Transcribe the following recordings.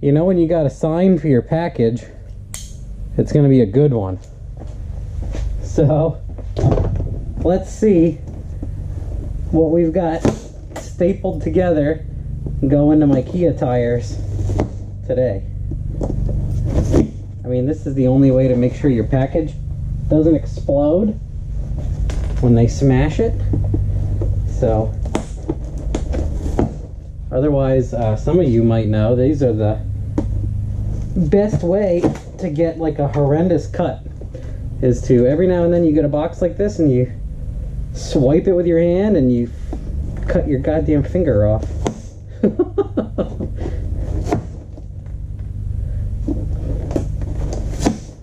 you know when you got a sign for your package, it's going to be a good one. So let's see what we've got stapled together and go into my Kia tires today. I mean, this is the only way to make sure your package doesn't explode when they smash it. So otherwise, some of you might know these are the best way to get like a horrendous cut, is to every now and then you get a box like this and you swipe it with your hand and you cut your goddamn finger off.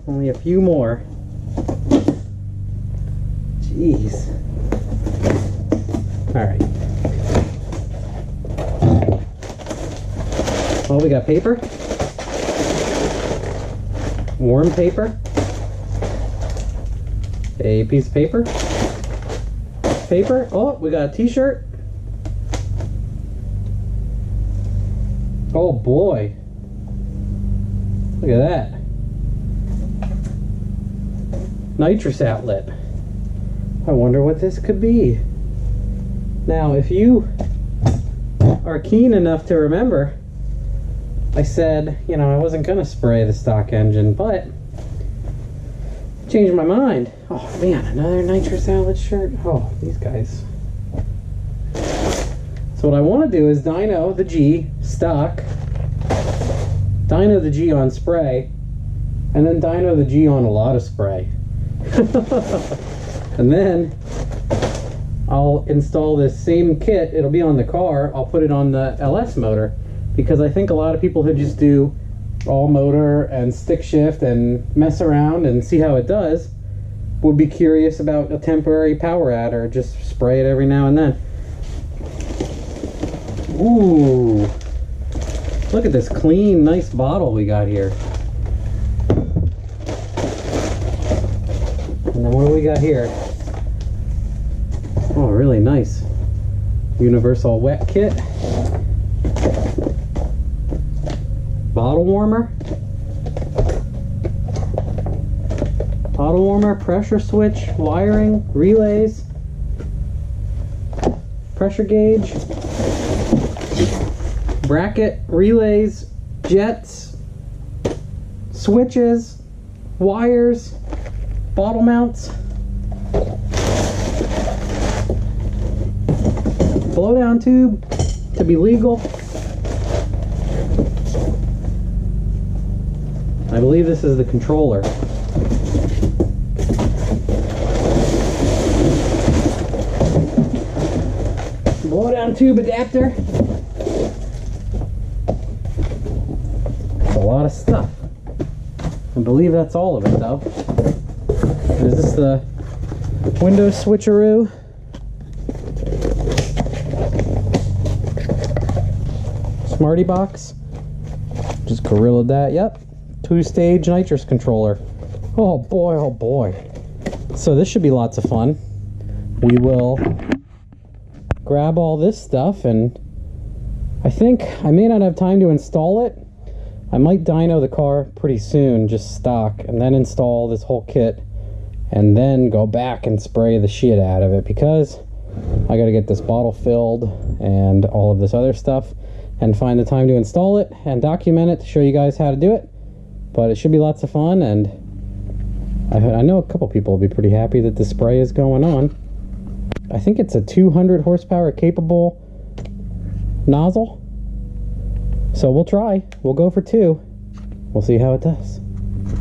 Only a few more. Jeez. Alright. Well, we got paper. Warm paper. A piece of paper. Paper. Oh, we got a t-shirt. Oh boy. Look at that. Nitrious Outlet. I wonder what this could be. Now, if you are keen enough to remember, I said, you know, I wasn't gonna spray the stock engine, but changed my mind. Oh man, another Nitrious Outlet shirt. Oh, these guys. So what I want to do is dyno the G stock, dyno the G on spray, and then dyno the G on a lot of spray. And then I'll install this same kit. It'll be on the car. I'll put it on the LS motor, because I think a lot of people who just do all motor and stick shift and mess around and see how it does would be curious about a temporary power add, or just spray it every now and then. Ooh, look at this clean, nice bottle we got here. And then what do we got here? Oh, really nice universal wet kit. Bottle warmer. Bottle warmer, pressure switch, wiring, relays, pressure gauge, bracket, relays, jets, switches, wires, bottle mounts, blowdown tube to be legal. I believe this is the controller. Blowdown tube adapter. That's a lot of stuff. I believe that's all of it though. Is this the window switcheroo? Smarty box. Just gorillaed that. Yep. 2-stage nitrous controller. Oh boy, oh boy. So this should be lots of fun. We will grab all this stuff, and I think I may not have time to install it. I might dyno the car pretty soon, just stock, and then install this whole kit, and then go back and spray the shit out of it, because I gotta get this bottle filled and all of this other stuff, and find the time to install it and document it to show you guys how to do it. But it should be lots of fun, and I know a couple people will be pretty happy that the spray is going on. I think it's a 200 horsepower capable nozzle. So we'll try. We'll go for 2. We'll see how it does.